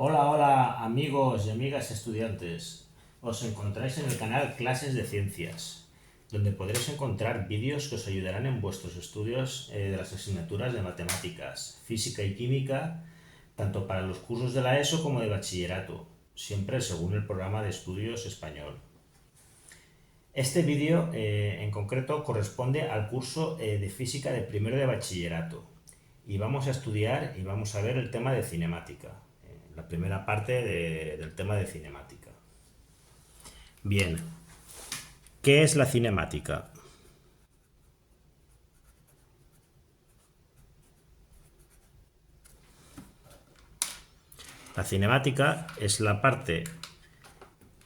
Hola, hola amigos y amigas estudiantes. Os encontráis en el canal Clases de Ciencias, donde podréis encontrar vídeos que os ayudarán en vuestros estudios de las asignaturas de matemáticas, física y química, tanto para los cursos de la ESO como de bachillerato, siempre según el programa de estudios español. Este vídeo en concreto corresponde al curso de física de primero de bachillerato y vamos a estudiar y vamos a ver el tema de cinemática, la primera parte del tema de cinemática. Bien, ¿qué es la cinemática? La cinemática es la parte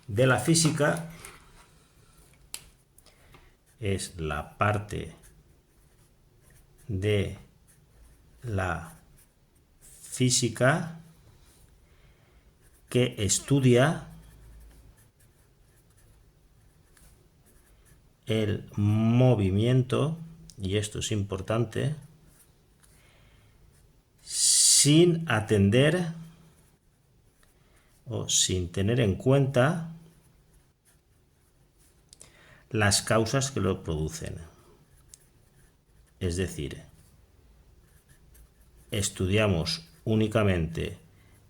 de la física, es la parte de la física que estudia el movimiento, y esto es importante, sin atender o sin tener en cuenta las causas que lo producen. Es decir, estudiamos únicamente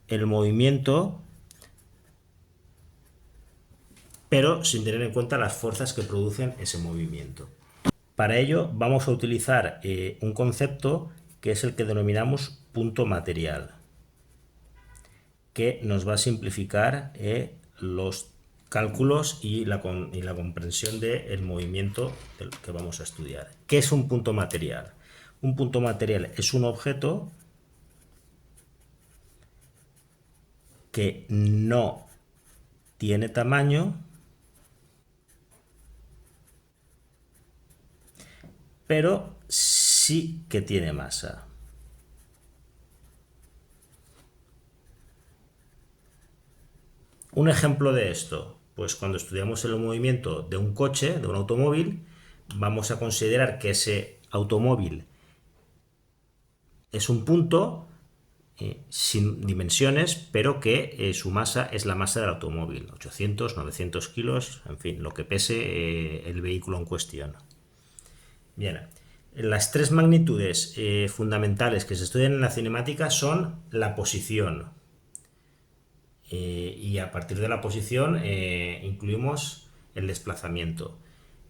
el movimiento, pero sin tener en cuenta las fuerzas que producen ese movimiento. Para ello vamos a utilizar un concepto que es el que denominamos punto material, que nos va a simplificar los cálculos y la comprensión del movimiento que vamos a estudiar. ¿Qué es un punto material? Un punto material es un objeto que no tiene tamaño, pero sí que tiene masa. Un ejemplo de esto, pues cuando estudiamos el movimiento de un coche, de un automóvil, vamos a considerar que ese automóvil es un punto sin dimensiones, pero que su masa es la masa del automóvil, 800, 900 kilos, en fin, lo que pese el vehículo en cuestión. Bien, las tres magnitudes fundamentales que se estudian en la cinemática son la posición, y a partir de la posición incluimos el desplazamiento,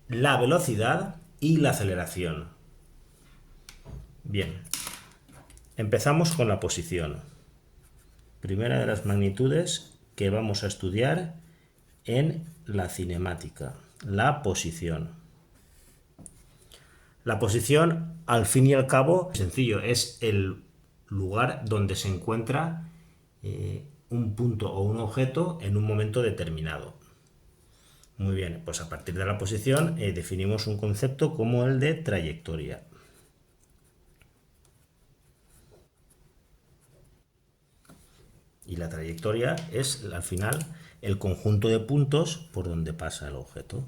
la velocidad y la aceleración. Bien, empezamos con la posición. Primera de las magnitudes que vamos a estudiar en la cinemática, la posición. La posición, al fin y al cabo, sencillo, es el lugar donde se encuentra un punto o un objeto en un momento determinado. Muy bien, pues a partir de la posición definimos un concepto como el de trayectoria. Y la trayectoria es, al final, el conjunto de puntos por donde pasa el objeto.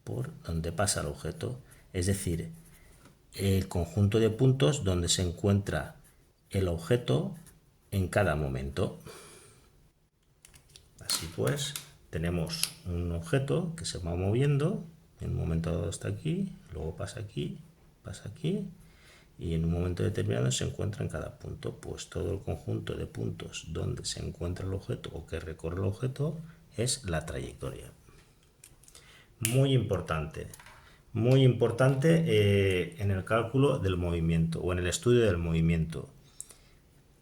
Por donde pasa el objeto, es decir, el conjunto de puntos donde se encuentra el objeto en cada momento. Así pues, tenemos un objeto que se va moviendo, en un momento dado está aquí, luego pasa aquí y en un momento determinado se encuentra en cada punto. Pues todo el conjunto de puntos donde se encuentra el objeto o que recorre el objeto es la trayectoria. Muy importante en el cálculo del movimiento o en el estudio del movimiento.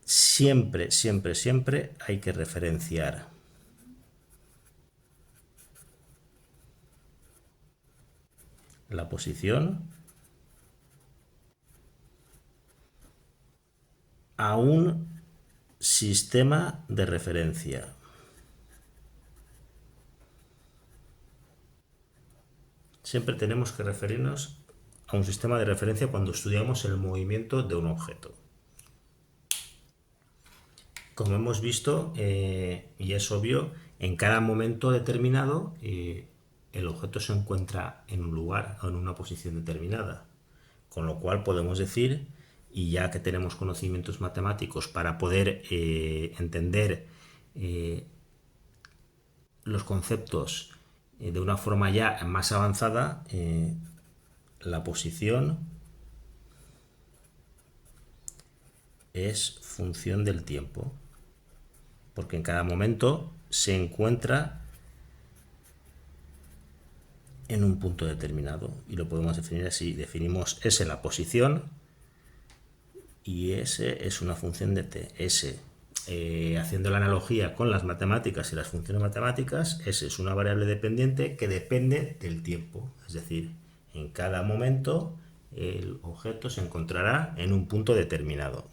Siempre, siempre, siempre hay que referenciar la posición a un sistema de referencia. Siempre tenemos que referirnos a un sistema de referencia cuando estudiamos el movimiento de un objeto. Como hemos visto, y es obvio, en cada momento determinado el objeto se encuentra en un lugar o en una posición determinada. Con lo cual podemos decir, y ya que tenemos conocimientos matemáticos para poder entender los conceptos de una forma ya más avanzada, la posición es función del tiempo, porque en cada momento se encuentra en un punto determinado, y lo podemos definir así. Definimos S la posición y S es una función de t. S, haciendo la analogía con las matemáticas y las funciones matemáticas, S es una variable dependiente que depende del tiempo, es decir, en cada momento el objeto se encontrará en un punto determinado.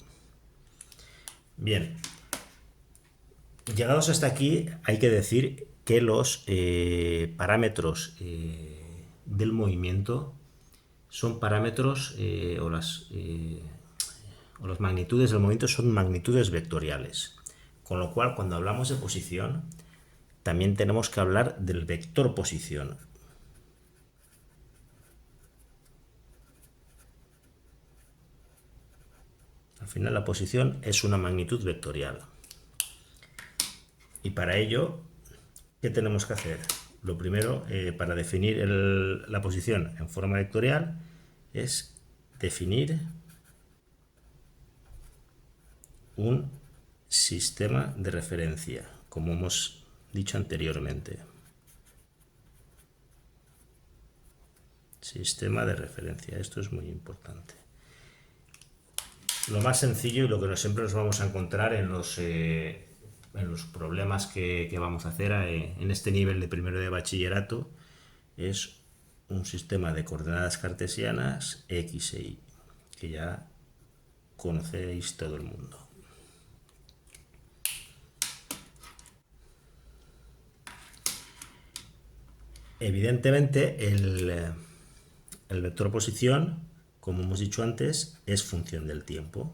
Bien, llegados hasta aquí, hay que decir que los parámetros del movimiento son parámetros o las magnitudes del movimiento son magnitudes vectoriales. Con lo cual, cuando hablamos de posición, también tenemos que hablar del vector posición. Al final, la posición es una magnitud vectorial. Y para ello, ¿qué tenemos que hacer? Lo primero, para definir la posición en forma vectorial, es definir un sistema de referencia, como hemos dicho anteriormente. Sistema de referencia, esto es muy importante. Lo más sencillo y lo que siempre nos vamos a encontrar en los problemas que vamos a hacer en este nivel de primero de bachillerato es un sistema de coordenadas cartesianas X e Y, que ya conocéis todo el mundo. Evidentemente, el vector posición, como hemos dicho antes, es función del tiempo.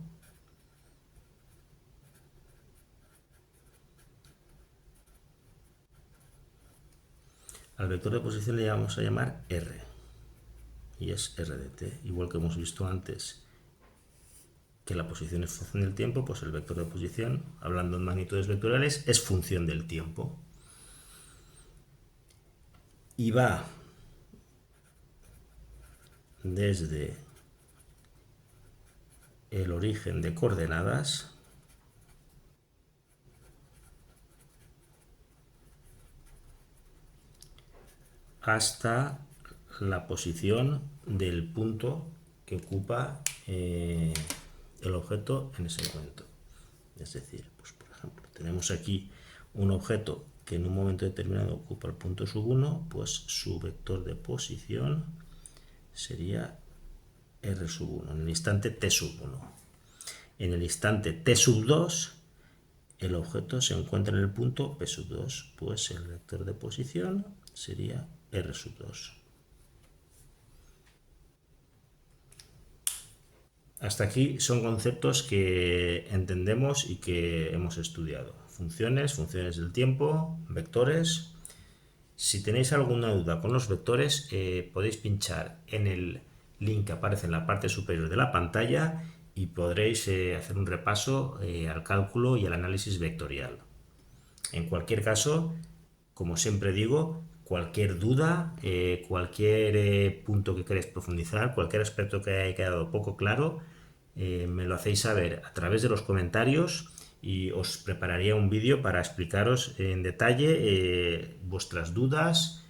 Al vector de posición le vamos a llamar R, y es R de t. Igual que hemos visto antes que la posición es función del tiempo, pues el vector de posición, hablando en magnitudes vectoriales, es función del tiempo. Y va desde el origen de coordenadas hasta la posición del punto que ocupa el objeto en ese momento. Es decir, pues por ejemplo, tenemos aquí un objeto que en un momento determinado ocupa el punto sub 1, pues su vector de posición sería R sub 1, en el instante t sub 1. En el instante t sub 2, el objeto se encuentra en el punto p sub 2, pues el vector de posición sería R sub 2. Hasta aquí son conceptos que entendemos y que hemos estudiado. Funciones, funciones del tiempo, vectores. Si tenéis alguna duda con los vectores, podéis pinchar en el link que aparece en la parte superior de la pantalla y podréis hacer un repaso al cálculo y al análisis vectorial. En cualquier caso, como siempre digo, cualquier duda, cualquier punto que queréis profundizar, cualquier aspecto que haya quedado poco claro, me lo hacéis saber a través de los comentarios y os prepararía un vídeo para explicaros en detalle vuestras dudas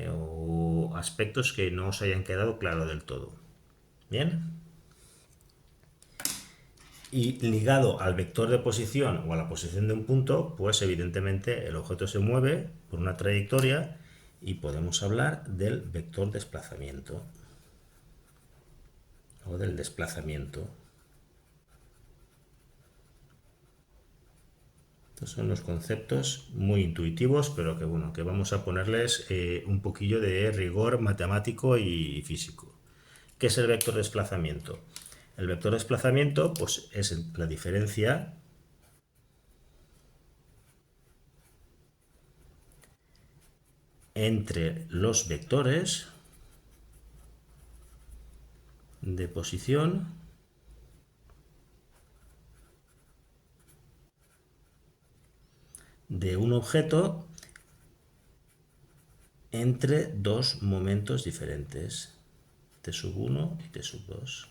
o aspectos que no os hayan quedado claro del todo. Bien. Y ligado al vector de posición o a la posición de un punto, pues evidentemente el objeto se mueve por una trayectoria y podemos hablar del vector desplazamiento o del desplazamiento. Estos son los conceptos muy intuitivos, pero que bueno, que vamos a ponerles un poquillo de rigor matemático y físico. ¿Qué es el vector desplazamiento? El vector desplazamiento pues, es la diferencia entre los vectores de posición de un objeto entre dos momentos diferentes, t1 y t2.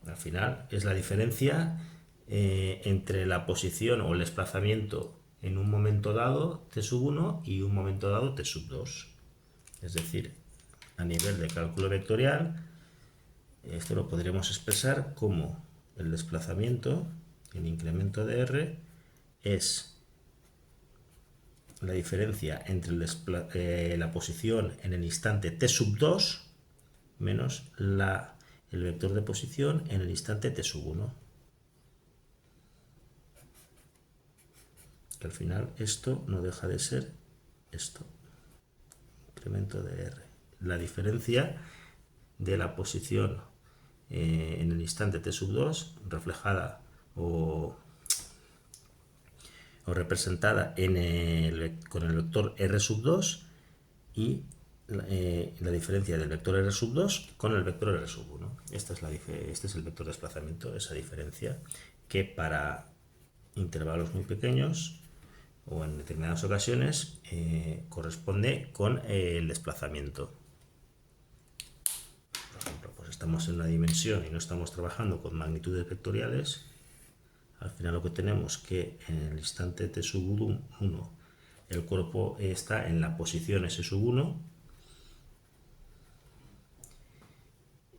Al final es la diferencia entre la posición o el desplazamiento en un momento dado t1 y un momento dado t2. Es decir, a nivel de cálculo vectorial, esto lo podríamos expresar como el desplazamiento, el incremento de r, es la diferencia entre la posición en el instante t2 menos el vector de posición en el instante t1. Que al final esto no deja de ser esto, incremento de r, la diferencia de la posición en el instante t2 reflejada o representada con el vector r2 y la diferencia del vector r2 con el vector r1. Este es el vector de desplazamiento, esa diferencia que para intervalos muy pequeños o en determinadas ocasiones corresponde con el desplazamiento. Por ejemplo, pues estamos en una dimensión y no estamos trabajando con magnitudes vectoriales. Al final lo que tenemos que en el instante t1 el cuerpo está en la posición s1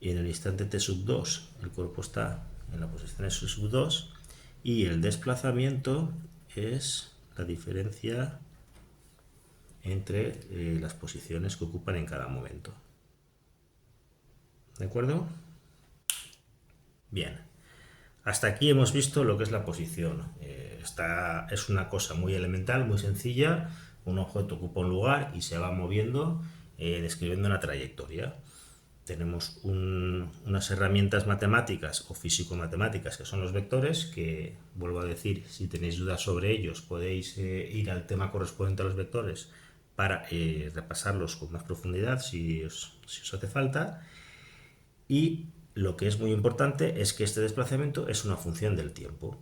y en el instante t2 el cuerpo está en la posición s2 y el desplazamiento es la diferencia entre las posiciones que ocupan en cada momento. ¿De acuerdo? Bien. Hasta aquí hemos visto lo que es la posición. Esta es una cosa muy elemental, muy sencilla. Un objeto ocupa un lugar y se va moviendo describiendo una trayectoria. Tenemos unas herramientas matemáticas o físico-matemáticas que son los vectores, que vuelvo a decir, si tenéis dudas sobre ellos podéis ir al tema correspondiente a los vectores para repasarlos con más profundidad si os hace falta. Y lo que es muy importante es que este desplazamiento es una función del tiempo.